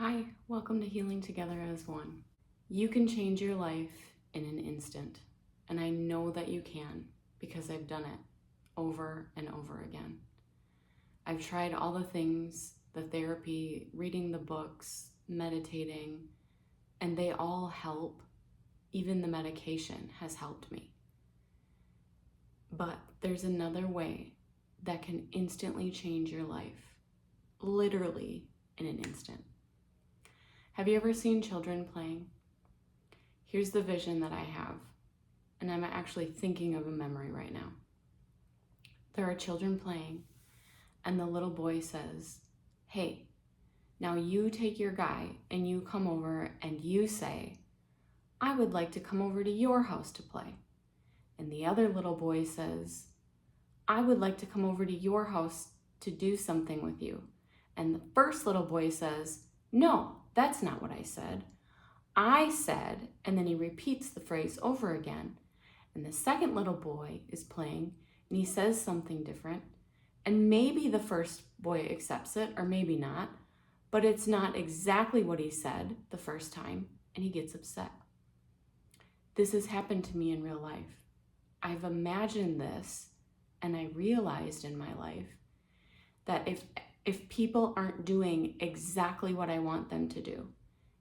Hi, welcome to Healing Together as One. You can change your life in an instant, and I know that you can because I've done it over and over again. I've tried all the things, the therapy, reading the books, meditating, and they all help. Even the medication has helped me. But there's another way that can instantly change your life, literally in an instant. Have you ever seen children playing? Here's the vision that I have, and I'm actually thinking of a memory right now. There are children playing, and the little boy says, "Hey, now you take your guy and you come over and you say, 'I would like to come over to your house to play.' And the other little boy says, 'I would like to come over to your house to do something with you.' And the first little boy says, 'No, that's not what I said. I said,' and then he repeats the phrase over again. And the second little boy is playing and he says something different. And maybe the first boy accepts it or maybe not, but it's not exactly what he said the first time and he gets upset. This has happened to me in real life. I've imagined this and I realized in my life that if people aren't doing exactly what I want them to do,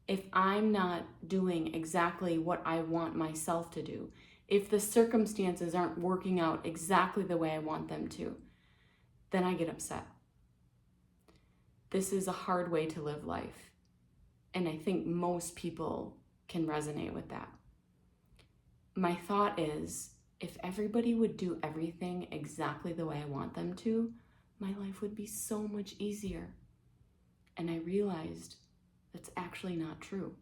if I'm not doing exactly what I want myself to do, if the circumstances aren't working out exactly the way I want them to, then I get upset. This is a hard way to live life, and I think most people can resonate with that. My thought is, if everybody would do everything exactly the way I want them to, my life would be so much easier. And I realized that's actually not true.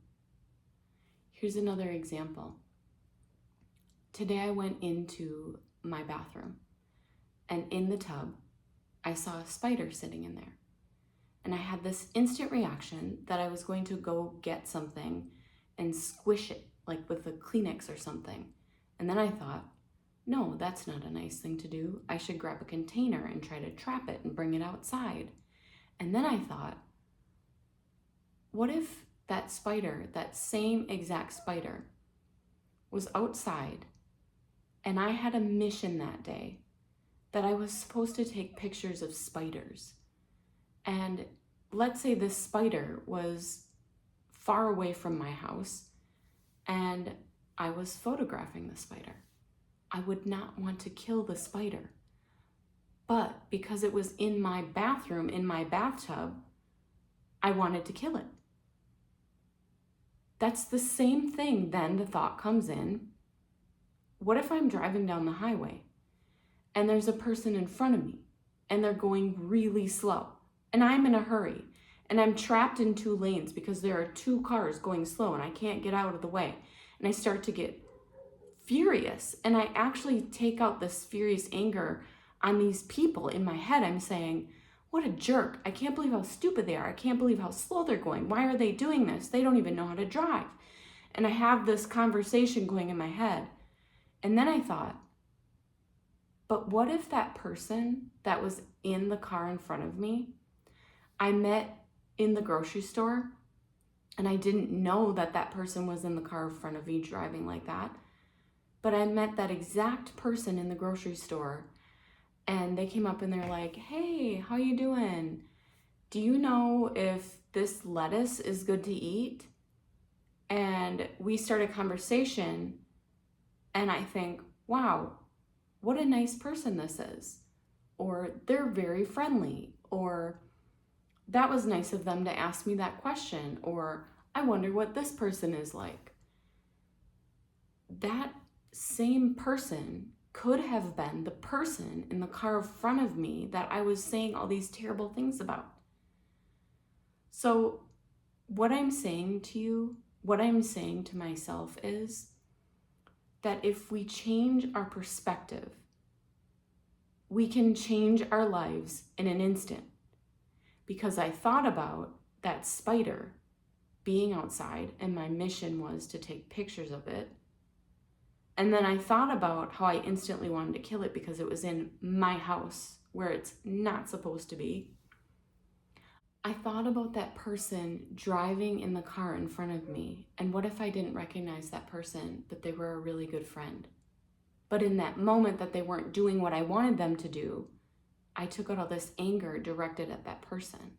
Here's another example. Today I went into my bathroom, and in the tub, I saw a spider sitting in there. And I had this instant reaction that I was going to go get something and squish it, like with a Kleenex or something. And then I thought, no, that's not a nice thing to do. I should grab a container and try to trap it and bring it outside. And then I thought, what if that spider, that same exact spider, was outside and I had a mission that day that I was supposed to take pictures of spiders. And let's say this spider was far away from my house and I was photographing the spider. I would not want to kill the spider. But because it was in my bathroom, in my bathtub, I wanted to kill it. That's the same thing. Then the thought comes in, what if I'm driving down the highway and there's a person in front of me and they're going really slow and I'm in a hurry and I'm trapped in two lanes because there are two cars going slow and I can't get out of the way, and I start to get furious and I actually take out this furious anger on these people. In my head I'm saying, what a jerk. I can't believe how stupid they are. I can't believe how slow they're going. Why are they doing this? They don't even know how to drive. And I have this conversation going in my head. And then I thought, but what if that person that was in the car in front of me, I met in the grocery store and I didn't know that that person was in the car in front of me driving like that, but I met that exact person in the grocery store and they came up and they're like, "Hey, how you doing? Do you know if this lettuce is good to eat?" And we start a conversation and I think, wow, what a nice person this is. Or they're very friendly. Or that was nice of them to ask me that question. Or I wonder what this person is like. That same person could have been the person in the car in front of me that I was saying all these terrible things about. So what I'm saying to you, what I'm saying to myself is that if we change our perspective, we can change our lives in an instant. Because I thought about that spider being outside and my mission was to take pictures of it. And then I thought about how I instantly wanted to kill it because it was in my house where it's not supposed to be. I thought about that person driving in the car in front of me, and what if I didn't recognize that person, but they were a really good friend? But in that moment that they weren't doing what I wanted them to do, I took out all this anger directed at that person.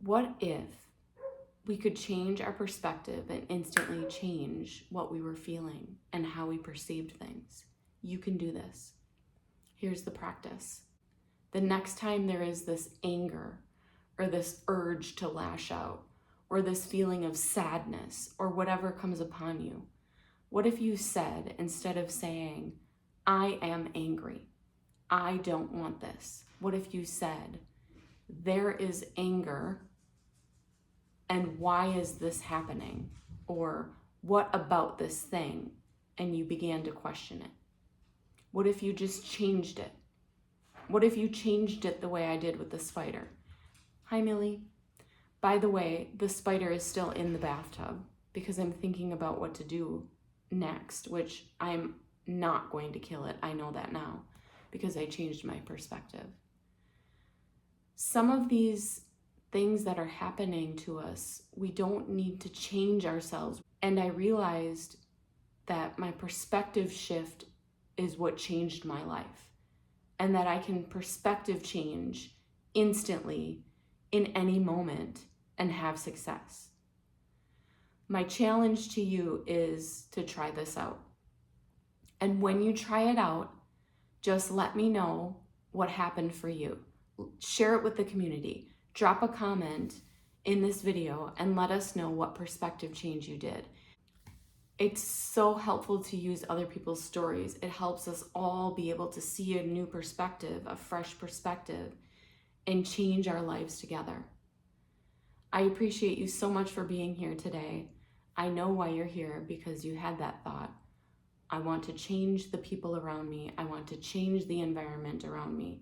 What if we could change our perspective and instantly change what we were feeling and how we perceived things? You can do this. Here's the practice. The next time there is this anger or this urge to lash out or this feeling of sadness or whatever comes upon you, what if you said, instead of saying, I am angry, I don't want this, what if you said, there is anger, and why is this happening? Or what about this thing? And you began to question it. What if you just changed it? What if you changed it the way I did with the spider? Hi, Millie. By the way, the spider is still in the bathtub because I'm thinking about what to do next, which I'm not going to kill it. I know that now because I changed my perspective. Some of these things that are happening to us, we don't need to change ourselves. And I realized that my perspective shift is what changed my life, and that I can perspective change instantly in any moment and have success. My challenge to you is to try this out. And when you try it out, just let me know what happened for you. Share it with the community. Drop a comment in this video and let us know what perspective change you did. It's so helpful to use other people's stories. It helps us all be able to see a new perspective, a fresh perspective, and change our lives together. I appreciate you so much for being here today. I know why you're here, because you had that thought. I want to change the people around me. I want to change the environment around me.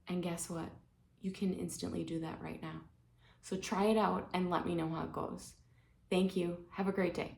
And guess what? You can instantly do that right now. So try it out and let me know how it goes. Thank you. Have a great day.